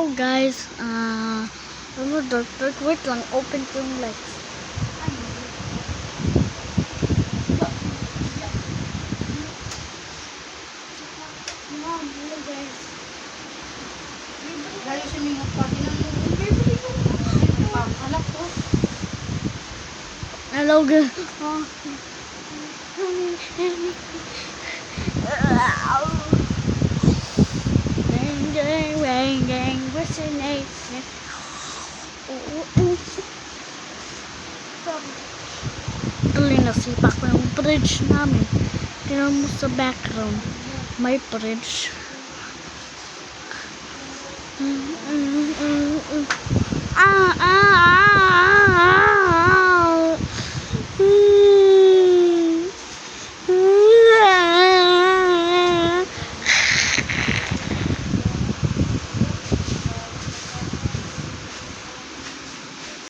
Hello guys, ano dark, wait lang, open ko yung lights. Dahil sa mga pati ng alak ko. Hello guys. What's your name? Tuloy nasipa ko yung bridge namin. Tingnan mo sa background. May bridge. Ah, ah.